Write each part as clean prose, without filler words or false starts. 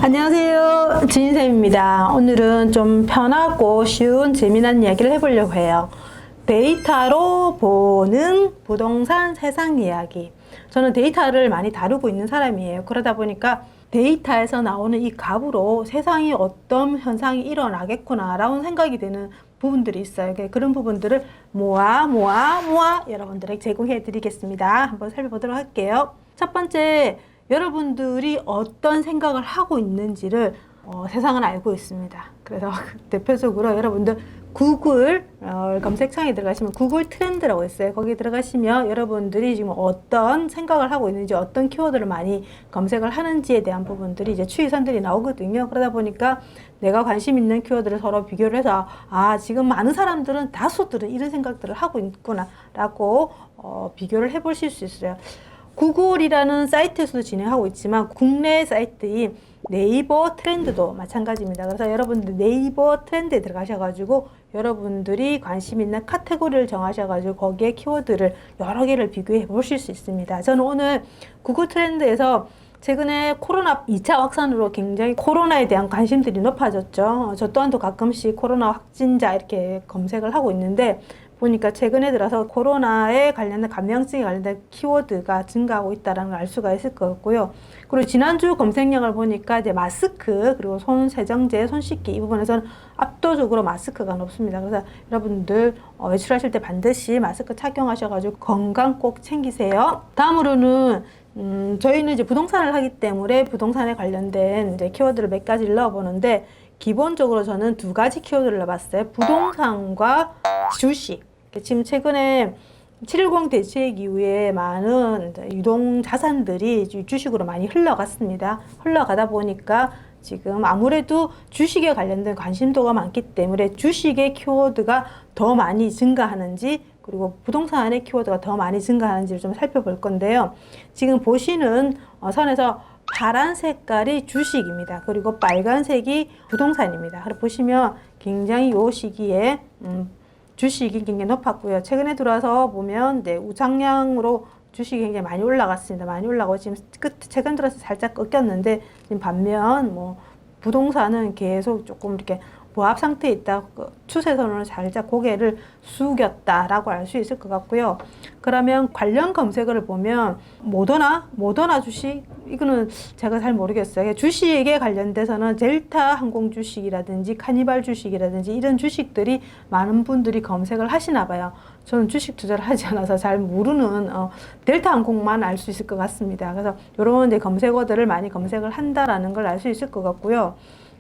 안녕하세요, 진희쌤입니다. 오늘은 좀 편하고 쉬운 재미난 이야기를 해보려고 해요. 데이터로 보는 부동산 세상 이야기. 저는 데이터를 많이 다루고 있는 사람이에요. 그러다 보니까 데이터에서 나오는 이 값으로 세상이 어떤 현상이 일어나겠구나 라는 생각이 드는 부분들이 있어요. 그런 부분들을 모아 여러분들에게 제공해 드리겠습니다. 한번 살펴보도록 할게요. 첫 번째, 여러분들이 어떤 생각을 하고 있는지를 세상은 알고 있습니다. 그래서 대표적으로 여러분들 구글 검색창에 들어가시면 구글 트렌드라고 있어요. 거기 들어가시면 여러분들이 지금 어떤 생각을 하고 있는지, 어떤 키워드를 많이 검색을 하는지에 대한 부분들이 이제 추이선들이 나오거든요. 그러다 보니까 내가 관심 있는 키워드를 서로 비교를 해서 지금 많은 사람들은, 다수들은 이런 생각들을 하고 있구나 라고 비교를 해 보실 수 있어요. 구글이라는 사이트에서도 진행하고 있지만 국내 사이트인 네이버 트렌드도 마찬가지입니다. 그래서 여러분들 네이버 트렌드에 들어가셔가지고 여러분들이 관심 있는 카테고리를 정하셔가지고 거기에 키워드를 여러 개를 비교해 보실 수 있습니다. 저는 오늘 구글 트렌드에서 최근에 코로나 2차 확산으로 굉장히 코로나에 대한 관심들이 높아졌죠. 저 또한도 가끔씩 코로나 확진자 이렇게 검색을 하고 있는데, 보니까 최근에 들어서 코로나에 관련된 감염증에 관련된 키워드가 증가하고 있다는 걸 알 수가 있을 것 같고요. 그리고 지난주 검색량을 보니까 이제 마스크, 그리고 손 세정제, 손 씻기 이 부분에서는 압도적으로 마스크가 높습니다. 그래서 여러분들 외출하실 때 반드시 마스크 착용하셔가지고 건강 꼭 챙기세요. 다음으로는 저희는 이제 부동산을 하기 때문에 부동산에 관련된 이제 키워드를 몇 가지를 넣어보는데, 기본적으로 저는 두 가지 키워드를 넣어봤어요. 부동산과 주식. 지금 최근에 710 대책 이후에 많은 유동 자산들이 주식으로 많이 흘러갔습니다. 흘러가다 보니까 지금 아무래도 주식에 관련된 관심도가 많기 때문에 주식의 키워드가 더 많이 증가하는지, 그리고 부동산의 키워드가 더 많이 증가하는지를 좀 살펴볼 건데요. 지금 보시는 선에서 파란 색깔이 주식입니다. 그리고 빨간색이 부동산입니다. 그래서 보시면 굉장히 이 시기에 주식이 굉장히 높았고요. 최근에 들어와서 보면 우상향으로 주식이 굉장히 많이 올라갔습니다. 많이 올라가고 지금 최근 들어서 살짝 꺾였는데, 지금 반면 부동산은 계속 조금 이렇게 보합 상태에 있다, 추세선으로 살짝 고개를 숙였다라고 알 수 있을 것 같고요. 그러면 관련 검색어를 보면 모더나 주식, 이거는 제가 잘 모르겠어요. 주식에 관련돼서는 델타 항공 주식이라든지 카니발 주식이라든지 이런 주식들이 많은 분들이 검색을 하시나 봐요. 저는 주식 투자를 하지 않아서 잘 모르는 델타 항공만 알 수 있을 것 같습니다. 그래서 이런 이제 검색어들을 많이 검색을 한다라는 걸 알 수 있을 것 같고요.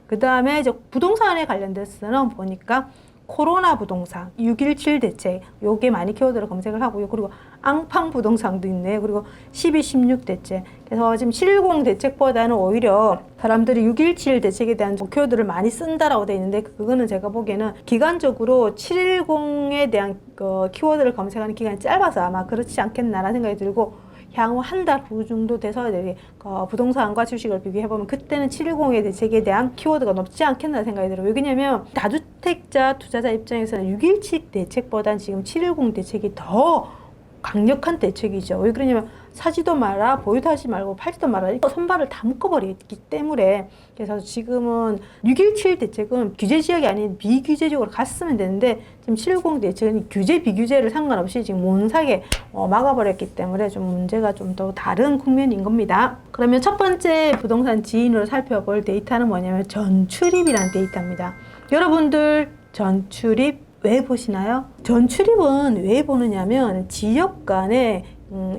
그 다음에 이제 부동산에 관련돼서는 보니까 코로나 부동산, 6.17 대책, 요게 많이 키워드로 검색을 하고요. 그리고 앙팡 부동산도 있네요. 그리고 12.16 대책. 그래서 지금 7.10 대책보다는 오히려 사람들이 6.17 대책에 대한 키워드를 많이 쓴다라고 되어 있는데, 그거는 제가 보기에는 기간적으로 7.10에 대한 키워드를 검색하는 기간이 짧아서 아마 그렇지 않겠나라는 생각이 들고, 향후 한 달 후 정도 돼서 부동산과 주식을 비교해보면 그때는 710의 대책에 대한 키워드가 높지 않겠나 생각이 들어요. 왜냐면 다주택자 투자자 입장에서는 6.17 대책보다는 지금 710 대책이 더 강력한 대책이죠. 왜 그러냐면 사지도 마라, 보유도 하지 말고 팔지도 마라, 이거 손발을 다 묶어버리기 때문에. 그래서 지금은 6.17 대책은 규제 지역이 아닌 비규제 지역으로 갔으면 되는데, 지금 710 대책은 규제 비규제를 상관없이 지금 못사게 막아버렸기 때문에 좀 문제가 좀 더 다른 국면인 겁니다. 그러면 첫 번째 부동산 지인으로 살펴볼 데이터는 뭐냐면 전출입이라는 데이터입니다. 여러분들 전출입 왜 보시나요? 전출입은 왜 보느냐면 지역 간의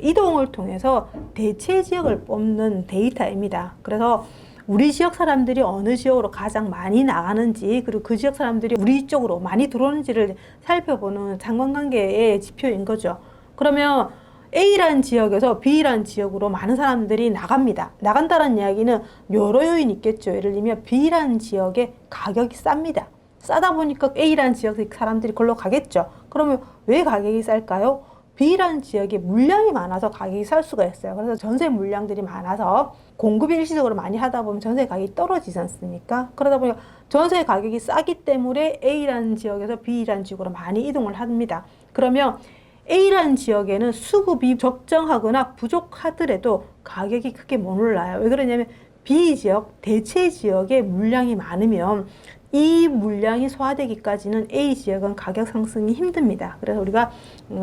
이동을 통해서 대체 지역을 뽑는 데이터입니다. 그래서 우리 지역 사람들이 어느 지역으로 가장 많이 나가는지, 그리고 그 지역 사람들이 우리 쪽으로 많이 들어오는지를 살펴보는 상관관계의 지표인 거죠. 그러면 A라는 지역에서 B라는 지역으로 많은 사람들이 나갑니다. 나간다는 이야기는 여러 요인이 있겠죠. 예를 들면 B라는 지역의 가격이 쌉니다. 싸다 보니까 A라는 지역의 사람들이 걸로 가겠죠. 그러면 왜 가격이 쌀까요? B라는 지역에 물량이 많아서 가격이 쌀 수가 있어요. 그래서 전세 물량들이 많아서 공급이 일시적으로 많이 하다 보면 전세 가격이 떨어지지 않습니까? 그러다 보니까 전세 가격이 싸기 때문에 A라는 지역에서 B라는 지역으로 많이 이동을 합니다. 그러면 A라는 지역에는 수급이 적정하거나 부족하더라도 가격이 크게 못 올라요. 왜 그러냐면 B 지역, 대체 지역에 물량이 많으면 이 물량이 소화되기까지는 A 지역은 가격 상승이 힘듭니다. 그래서 우리가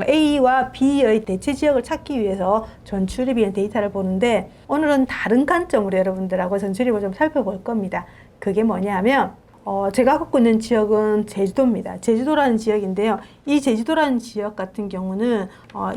A와 B의 대체 지역을 찾기 위해서 전출입이나 데이터를 보는데 오늘은 다른 관점으로 여러분들하고 전출입을 좀 살펴볼 겁니다. 그게 뭐냐 하면 제가 갖고 있는 지역은 제주도입니다. 제주도라는 지역인데요. 이 제주도라는 지역 같은 경우는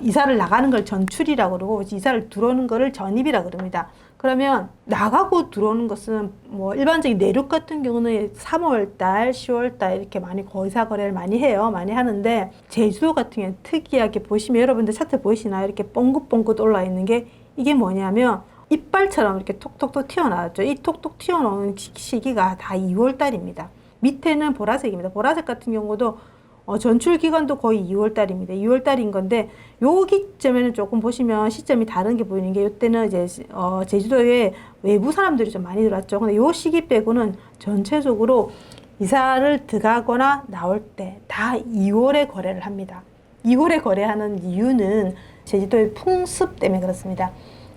이사를 나가는 걸 전출이라고 그러고 이사를 들어오는 거를 전입이라고 그럽니다. 그러면 나가고 들어오는 것은 뭐 일반적인 내륙 같은 경우는 3월달, 10월달 이렇게 많이 이사 거래를 많이 해요. 많이 하는데 제주도 같은 경우는 특이하게 보시면 여러분들 차트 보이시나요? 이렇게 뻥긋뻥긋 올라 있는 게 이게 뭐냐면 이빨처럼 이렇게 톡톡톡 튀어나왔죠. 이 톡톡 튀어나오는 시기가 다 2월달입니다. 밑에는 보라색입니다. 보라색 같은 경우도 전출 기간도 거의 2월달입니다. 2월달인 건데 여기쯤에는 조금 보시면 시점이 다른 게 보이는 게 이때는 이제 제주도에 외부 사람들이 좀 많이 들어왔죠. 근데 요 시기 빼고는 전체적으로 이사를 들어가거나 나올 때 다 2월에 거래를 합니다. 2월에 거래하는 이유는 제주도의 풍습 때문에 그렇습니다.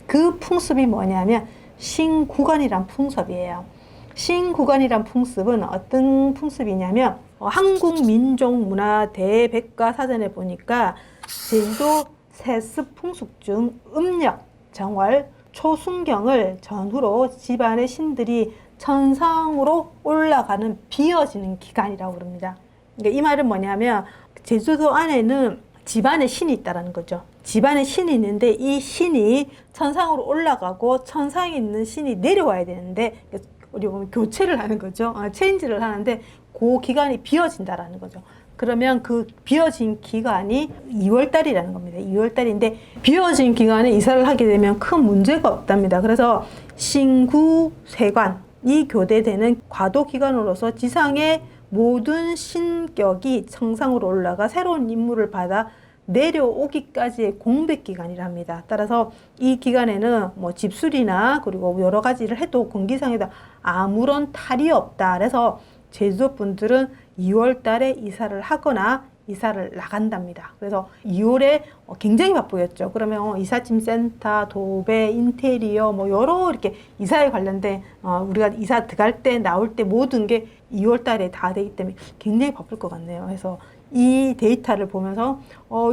그 풍습이 뭐냐면 신구간이란 풍습이에요. 신구간이란 풍습은 어떤 풍습이냐면 한국민족문화 대백과사전에 보니까 제주도 세습 풍습 중 음력, 정월, 초순경을 전후로 집안의 신들이 천상으로 올라가는 비어지는 기간이라고 그럽니다. 그러니까 이 말은 뭐냐면 제주도 안에는 집안에 신이 있다는 거죠. 집안에 신이 있는데 이 신이 천상으로 올라가고 천상에 있는 신이 내려와야 되는데 우리 보면 교체를 하는 거죠. 체인지를 하는데 그 기간이 비어진다라는 거죠. 그러면 그 비어진 기간이 2월달이라는 겁니다. 2월달인데 비어진 기간에 이사를 하게 되면 큰 문제가 없답니다. 그래서 신구세관이 교대되는 과도 기간으로서 지상의 모든 신격이 천상으로 올라가 새로운 임무를 받아 내려오기까지의 공백 기간이랍니다. 따라서 이 기간에는 뭐 집술이나 그리고 여러 가지를 해도 공기상에도 아무런 탈이 없다. 그래서 제주도 분들은 2월 달에 이사를 하거나 이사를 나간답니다. 그래서 2월에 굉장히 바쁘겠죠. 그러면 이삿짐 센터, 도배, 인테리어 뭐 여러 이렇게 이사에 관련된 우리가 이사 들어갈 때 나올 때 모든 게 2월 달에 다 되기 때문에 굉장히 바쁠 것 같네요. 그래서 이 데이터를 보면서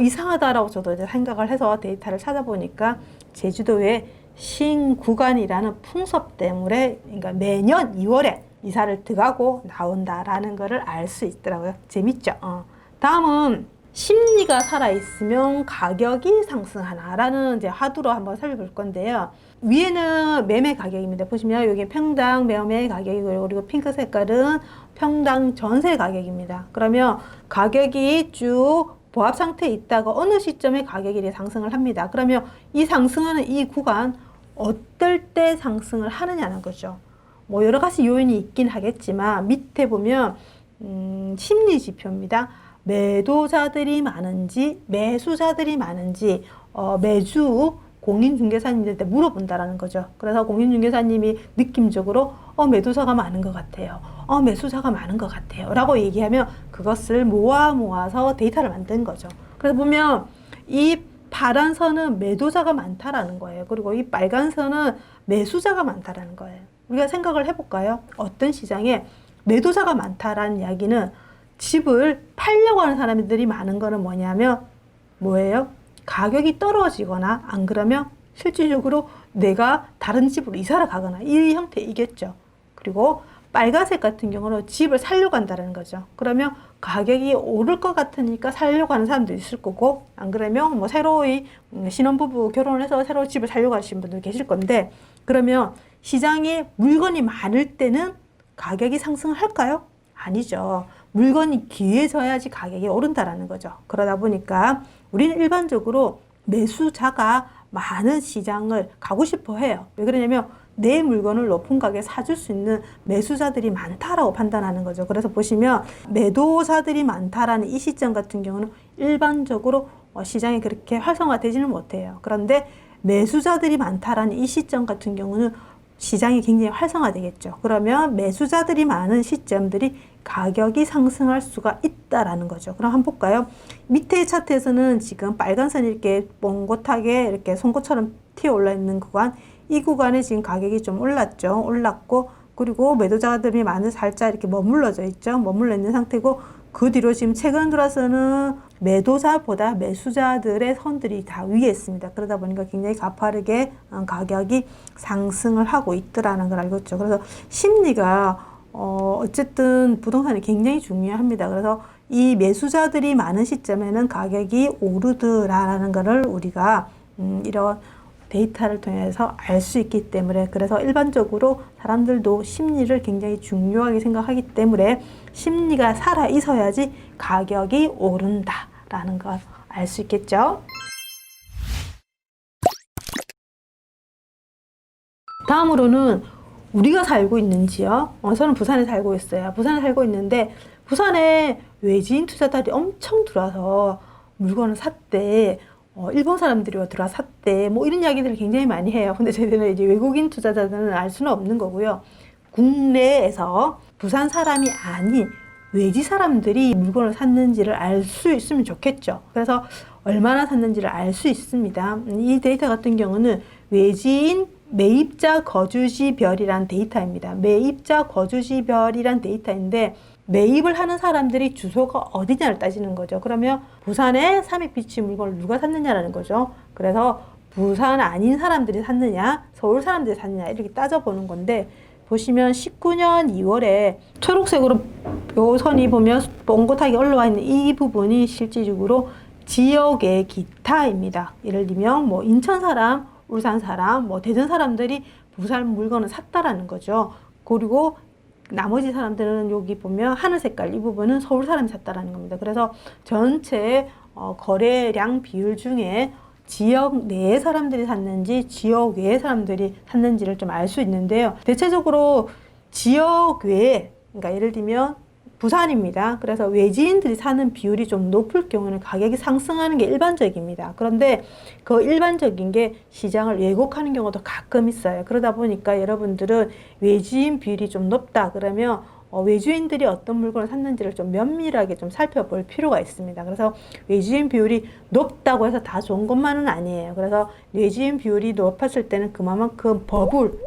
이상하다라고 저도 이제 생각을 해서 데이터를 찾아보니까 제주도의 신구간이라는 풍습 때문에 그러니까 매년 2월에 이사를 들어가고 나온다라는 것을 알 수 있더라고요. 재밌죠? 다음은 심리가 살아있으면 가격이 상승하나라는 이제 화두로 한번 살펴볼 건데요. 위에는 매매 가격입니다. 보시면 여기 평당 매매 가격이고요. 그리고 핑크 색깔은 평당 전세 가격입니다. 그러면 가격이 쭉 보합 상태에 있다가 어느 시점에 가격이 상승을 합니다. 그러면 이 상승하는 이 구간 어떨 때 상승을 하느냐는 거죠. 뭐 여러 가지 요인이 있긴 하겠지만 밑에 보면 심리 지표입니다. 매도자들이 많은지 매수자들이 많은지 매주 공인중개사님들한테 물어본다라는 거죠. 그래서 공인중개사님이 느낌적으로 매도자가 많은 것 같아요. 매수자가 많은 것 같아요. 라고 얘기하면 그것을 모아서 데이터를 만든 거죠. 그래서 보면 이 파란 선은 매도자가 많다라는 거예요. 그리고 이 빨간 선은 매수자가 많다라는 거예요. 우리가 생각을 해볼까요? 어떤 시장에 매도자가 많다라는 이야기는 집을 팔려고 하는 사람들이 많은 거는 뭐냐면 뭐예요? 가격이 떨어지거나 안 그러면 실질적으로 내가 다른 집으로 이사를 가거나 이 형태이겠죠. 그리고 빨간색 같은 경우는 집을 살려고 한다는 거죠. 그러면 가격이 오를 것 같으니까 살려고 하는 사람도 있을 거고 안 그러면 뭐 새로이 신혼부부 결혼을 해서 새로 집을 살려고 하시는 분들 계실 건데 그러면 시장에 물건이 많을 때는 가격이 상승을 할까요? 아니죠. 물건이 귀해져야지 가격이 오른다라는 거죠. 그러다 보니까 우리는 일반적으로 매수자가 많은 시장을 가고 싶어 해요. 왜 그러냐면 내 물건을 높은 가격에 사줄 수 있는 매수자들이 많다라고 판단하는 거죠. 그래서 보시면 매도자들이 많다라는 이 시점 같은 경우는 일반적으로 시장이 그렇게 활성화되지는 못해요. 그런데 매수자들이 많다라는 이 시점 같은 경우는 시장이 굉장히 활성화되겠죠. 그러면 매수자들이 많은 시점들이 가격이 상승할 수가 있다라는 거죠. 그럼 한번 볼까요? 밑에 차트에서는 지금 빨간 선이 이렇게 뻥긋하게 이렇게 송곳처럼 튀어 올라 있는 구간, 이 구간에 지금 가격이 좀 올랐죠. 올랐고, 그리고 매도자들이 많은 살짝 이렇게 머물러져 있죠. 머물러 있는 상태고, 그 뒤로 지금 최근 들어서는 매도자보다 매수자들의 선들이 다 위에 있습니다. 그러다 보니까 굉장히 가파르게 가격이 상승을 하고 있더라는 걸 알고 있죠. 그래서 심리가 어쨌든 부동산이 굉장히 중요합니다. 그래서 이 매수자들이 많은 시점에는 가격이 오르더라라는 것을 우리가 이런 데이터를 통해서 알 수 있기 때문에, 그래서 일반적으로 사람들도 심리를 굉장히 중요하게 생각하기 때문에 심리가 살아 있어야지 가격이 오른다라는 걸 알 수 있겠죠. 다음으로는 우리가 살고 있는 지역, 저는 부산에 살고 있어요. 부산에 살고 있는데 부산에 외지인 투자자들이 엄청 들어와서 물건을 샀대. 일본 사람들이 들어와 샀대. 뭐 이런 이야기들을 굉장히 많이 해요. 근데 저희들은 이제 외국인 투자자들은 알 수는 없는 거고요. 국내에서 부산 사람이 아닌 외지 사람들이 물건을 샀는지를 알 수 있으면 좋겠죠. 그래서 얼마나 샀는지를 알 수 있습니다. 이 데이터 같은 경우는 외지인 매입자 거주지별이란 데이터입니다. 매입자 거주지별이란 데이터인데 매입을 하는 사람들이 주소가 어디냐를 따지는 거죠. 그러면 부산에 삼익비치 물건을 누가 샀느냐라는 거죠. 그래서 부산 아닌 사람들이 샀느냐, 서울 사람들이 샀느냐 이렇게 따져보는 건데, 보시면 19년 2월에 초록색으로 요 선이 보면 뻥긋하게 올라와 있는 이 부분이 실질적으로 지역의 기타입니다. 예를 들면 뭐 인천 사람, 울산 사람, 뭐 대전 사람들이 부산 물건을 샀다라는 거죠. 그리고 나머지 사람들은 여기 보면 하늘 색깔 이 부분은 서울 사람이 샀다라는 겁니다. 그래서 전체 거래량 비율 중에 지역 내의 사람들이 샀는지 지역 외의 사람들이 샀는지를 좀 알 수 있는데요. 대체적으로 지역 외에, 그러니까 예를 들면 부산입니다. 그래서 외지인들이 사는 비율이 좀 높을 경우는 가격이 상승하는 게 일반적입니다. 그런데 그 일반적인 게 시장을 왜곡하는 경우도 가끔 있어요. 그러다 보니까 여러분들은 외지인 비율이 좀 높다 그러면 외주인들이 어떤 물건을 샀는지를 좀 면밀하게 좀 살펴볼 필요가 있습니다. 그래서 외주인 비율이 높다고 해서 다 좋은 것만은 아니에요. 그래서 외주인 비율이 높았을 때는 그만큼 버블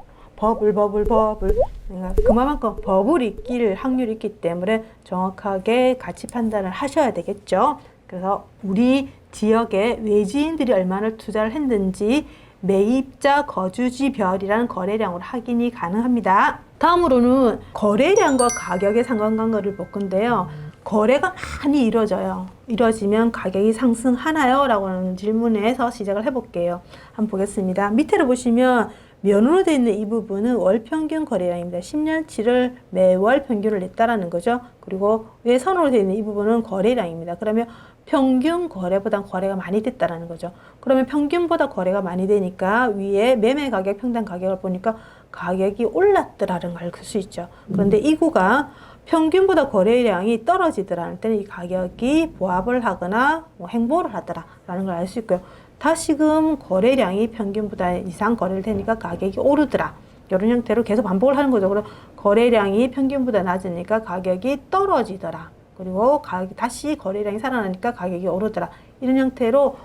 그만큼 버블이 낄 확률이 있기 때문에 정확하게 가치 판단을 하셔야 되겠죠. 그래서 우리 지역에 외지인들이 얼마나 투자를 했는지 매입자 거주지별이라는 거래량으로 확인이 가능합니다. 다음으로는 거래량과 가격의 상관관계를 볼 건데요. 거래가 많이 이루어져요. 이루어지면 가격이 상승하나요? 라고 하는 질문에서 시작을 해볼게요. 한번 보겠습니다. 밑에를 보시면 면으로 되어 있는 이 부분은 월 평균 거래량입니다. 10년치를 매월 평균을 냈다라는 거죠. 그리고 위에 선으로 되어 있는 이 부분은 거래량입니다. 그러면 평균 거래보다 거래가 많이 됐다라는 거죠. 그러면 평균보다 거래가 많이 되니까 위에 매매 가격, 평당 가격을 보니까 가격이 올랐더라는 걸 알 수 있죠. 그런데 이 구가 평균보다 거래량이 떨어지더라는 때는 이 가격이 보합을 하거나 횡보를 하더라라는 걸 알 수 있고요. 다시금 거래량이 평균보다 이상 거래를 되니까 가격이 오르더라. 이런 형태로 계속 반복을 하는 거죠. 그럼 거래량이 평균보다 낮으니까 가격이 떨어지더라. 그리고 다시 거래량이 살아나니까 가격이 오르더라. 이런 형태로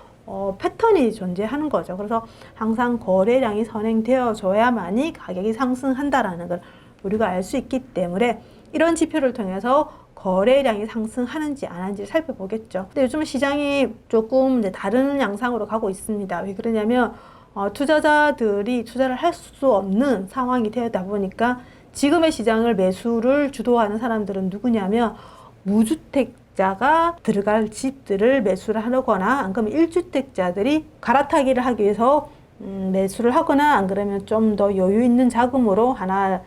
패턴이 존재하는 거죠. 그래서 항상 거래량이 선행되어줘야만이 가격이 상승한다라는 걸 우리가 알 수 있기 때문에 이런 지표를 통해서 거래량이 상승하는지 안 하는지 살펴보겠죠. 근데 요즘 시장이 조금 이제 다른 양상으로 가고 있습니다. 왜 그러냐면 투자자들이 투자를 할 수 없는 상황이 되다 보니까 지금의 시장을 매수를 주도하는 사람들은 누구냐면 무주택자가 들어갈 집들을 매수를 하거나 안 그러면 1주택자들이 갈아타기를 하기 위해서 매수를 하거나 안 그러면 좀 더 여유 있는 자금으로 하나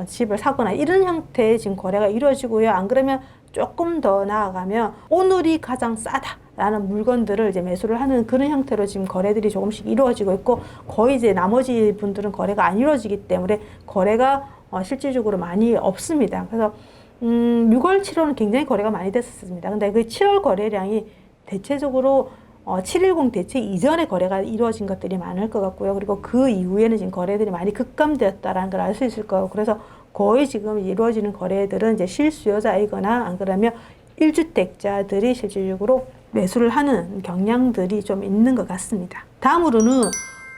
집을 사거나 이런 형태의 지금 거래가 이루어지고요. 안 그러면 조금 더 나아가면 오늘이 가장 싸다라는 물건들을 이제 매수를 하는 그런 형태로 지금 거래들이 조금씩 이루어지고 있고, 거의 이제 나머지 분들은 거래가 안 이루어지기 때문에 거래가 실질적으로 많이 없습니다. 그래서 6월, 7월은 굉장히 거래가 많이 됐었습니다. 근데 그 7월 거래량이 대체적으로 710 대책 이전에 거래가 이루어진 것들이 많을 것 같고요. 그리고 그 이후에는 지금 거래들이 많이 급감되었다라는 걸 알 수 있을 거고, 그래서 거의 지금 이루어지는 거래들은 이제 실수요자이거나 안 그러면 1주택자들이 실질적으로 매수를 하는 경향들이 좀 있는 것 같습니다. 다음으로는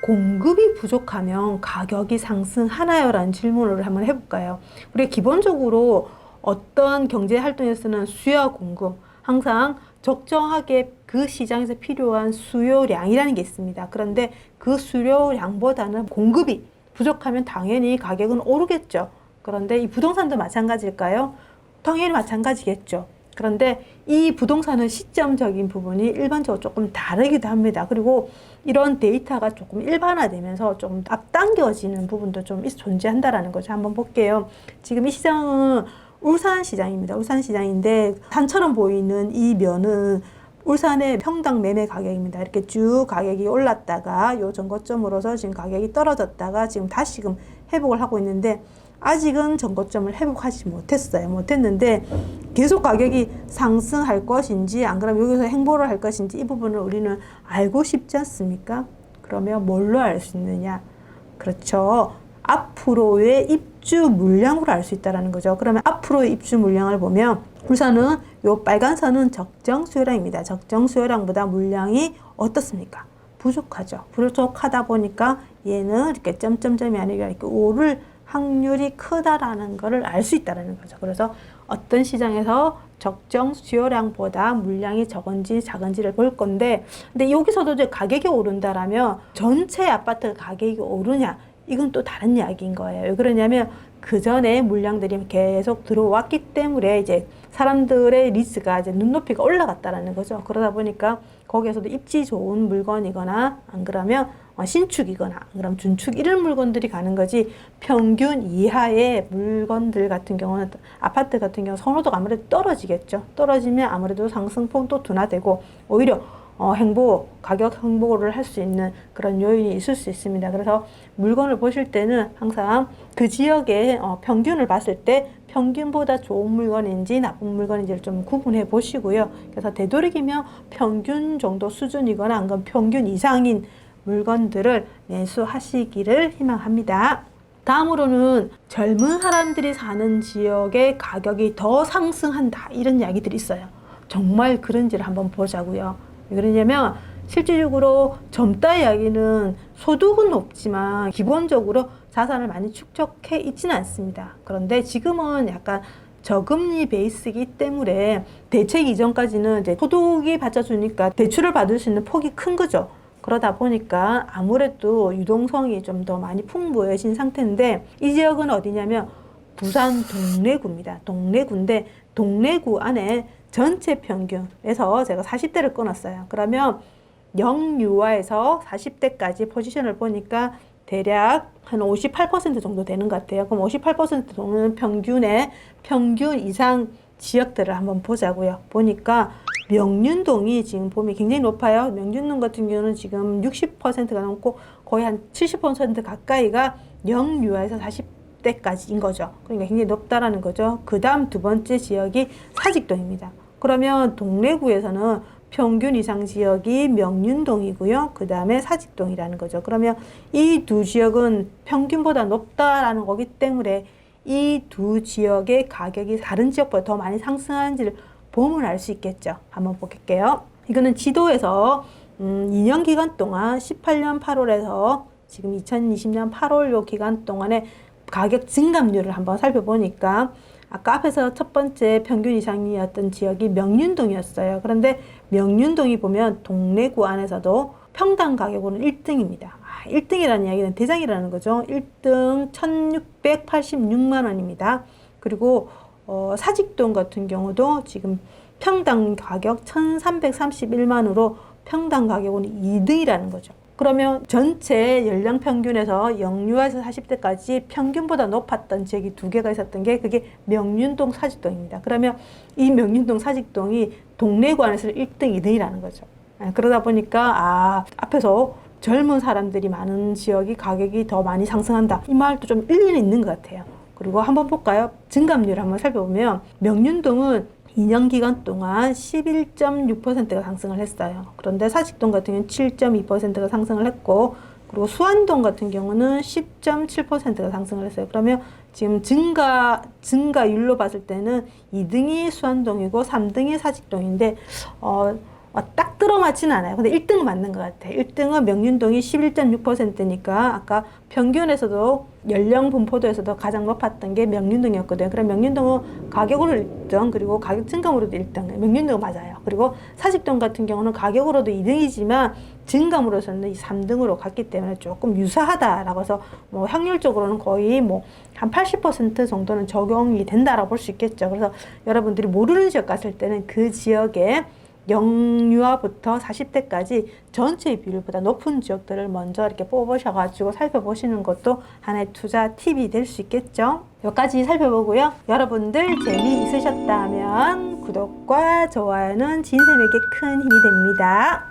공급이 부족하면 가격이 상승하나요? 라는 질문을 한번 해볼까요? 우리가 기본적으로 어떤 경제 활동에서는 수요와 공급, 항상 적정하게 그 시장에서 필요한 수요량이라는 게 있습니다. 그런데 그 수요량보다는 공급이 부족하면 당연히 가격은 오르겠죠. 그런데 이 부동산도 마찬가지일까요? 당연히 마찬가지겠죠. 그런데 이 부동산은 시점적인 부분이 일반적으로 조금 다르기도 합니다. 그리고 이런 데이터가 조금 일반화되면서 좀 앞당겨지는 부분도 좀 존재한다라는 거죠. 한번 볼게요. 지금 이 시장은 울산 시장입니다. 울산 시장인데 산처럼 보이는 이 면은 울산의 평당 매매 가격입니다. 이렇게 쭉 가격이 올랐다가 요 전고점으로서 지금 가격이 떨어졌다가 지금 다시금 회복을 하고 있는데 아직은 전고점을 회복하지 못했는데 계속 가격이 상승할 것인지 안 그러면 여기서 행보를 할 것인지 이 부분을 우리는 알고 싶지 않습니까? 그러면 뭘로 알 수 있느냐? 그렇죠. 앞으로의 입주 물량으로 알 수 있다는 거죠. 그러면 앞으로의 입주 물량을 보면 울산은 요 빨간 선은 적정 수요량입니다. 적정 수요량보다 물량이 어떻습니까? 부족하죠. 부족하다 보니까 얘는 이렇게 점점점이 아니라 이렇게 오를 확률이 크다라는 것을 알 수 있다는 거죠. 그래서 어떤 시장에서 적정 수요량보다 물량이 적은지 작은지를 볼 건데, 근데 여기서도 이제 가격이 오른다라면 전체 아파트 가격이 오르냐? 이건 또 다른 이야기인 거예요. 왜 그러냐면 그 전에 물량들이 계속 들어왔기 때문에 이제 사람들의 리스가 이제 눈높이가 올라갔다라는 거죠. 그러다 보니까 거기에서도 입지 좋은 물건이거나 안 그러면 신축이거나 안 그러면 준축 이런 물건들이 가는 거지, 평균 이하의 물건들 같은 경우는 아파트 같은 경우 선호도가 아무래도 떨어지겠죠. 떨어지면 아무래도 상승폭도 둔화되고 오히려 가격 행보를 할 수 있는 그런 요인이 있을 수 있습니다. 그래서 물건을 보실 때는 항상 그 지역의 평균을 봤을 때 평균보다 좋은 물건인지 나쁜 물건인지를 좀 구분해 보시고요. 그래서 되도록이면 평균 정도 수준이거나 안 그러면 평균 이상인 물건들을 매수하시기를 희망합니다. 다음으로는 젊은 사람들이 사는 지역의 가격이 더 상승한다, 이런 이야기들이 있어요. 정말 그런지를 한번 보자고요. 왜 그러냐면 실질적으로 젊다 이야기는 소득은 높지만 기본적으로 자산을 많이 축적해 있지는 않습니다. 그런데 지금은 약간 저금리 베이스이기 때문에 대책 이전까지는 이제 소득이 받쳐주니까 대출을 받을 수 있는 폭이 큰 거죠. 그러다 보니까 아무래도 유동성이 좀 더 많이 풍부해진 상태인데, 이 지역은 어디냐면 부산 동래구입니다. 동래구인데 동래구 안에 전체 평균에서 제가 40대를 끊었어요. 그러면 영유아에서 40대까지 포지션을 보니까 대략 한 58% 정도 되는 것 같아요. 그럼 58% 정도는 평균 이상 지역들을 한번 보자고요. 보니까 명륜동이 지금 보면 굉장히 높아요. 명륜동 같은 경우는 지금 60%가 넘고 거의 한 70% 가까이가 영유아에서 40대까지인 거죠. 그러니까 굉장히 높다라는 거죠. 그 다음 두 번째 지역이 사직동입니다. 그러면 동래구에서는 평균 이상 지역이 명륜동이고요. 그 다음에 사직동이라는 거죠. 그러면 이 두 지역은 평균보다 높다라는 거기 때문에 이 두 지역의 가격이 다른 지역보다 더 많이 상승하는지를 보면 알 수 있겠죠. 한번 볼게요. 이거는 지도에서 2년 기간 동안 18년 8월에서 지금 2020년 8월 요 기간 동안에 가격 증감률을 한번 살펴보니까 아까 앞에서 첫 번째 평균 이상이었던 지역이 명륜동이었어요. 그런데 명륜동이 보면 동래구 안에서도 평당 가격으로는 1등입니다. 1등이라는 이야기는 대장이라는 거죠. 1등 1,686만 원입니다. 그리고 사직동 같은 경우도 지금 평당 가격 1,331만으로 평당 가격은 2등이라는 거죠. 그러면 전체 연령 평균에서 영유아에서 40대까지 평균보다 높았던 지역이 두 개가 있었던 게 그게 명륜동 사직동입니다. 그러면 이 명륜동 사직동이 동래구 안에서 1등, 2등이라는 거죠. 그러다 보니까 앞에서 젊은 사람들이 많은 지역이 가격이 더 많이 상승한다, 이 말도 좀 일리는 있는 것 같아요. 그리고 한번 볼까요? 증감률을 한번 살펴보면 명륜동은 2년 기간 동안 11.6%가 상승을 했어요. 그런데 사직동 같은 경우는 7.2%가 상승을 했고, 그리고 수안동 같은 경우는 10.7%가 상승을 했어요. 그러면 지금 증가율로 봤을 때는 2등이 수안동이고 3등이 사직동인데 딱 들어맞지는 않아요. 근데 1등은 맞는 것 같아요. 1등은 명륜동이 11.6%니까 아까 평균에서도 연령 분포도에서도 가장 높았던 게 명륜동이었거든요. 그럼 명륜동은 가격으로 1등, 그리고 가격 증감으로도 1등. 명륜동 맞아요. 그리고 사직동 같은 경우는 가격으로도 2등이지만 증감으로서는 3등으로 갔기 때문에 조금 유사하다라고 해서 뭐 확률적으로는 거의 뭐 한 80% 정도는 적용이 된다라고 볼 수 있겠죠. 그래서 여러분들이 모르는 지역 갔을 때는 그 지역에 영유아부터 40대까지 전체 비율보다 높은 지역들을 먼저 이렇게 뽑으셔가지고 살펴보시는 것도 하나의 투자 팁이 될 수 있겠죠. 여기까지 살펴보고요. 여러분들 재미있으셨다면 구독과 좋아요는 진쌤에게 큰 힘이 됩니다.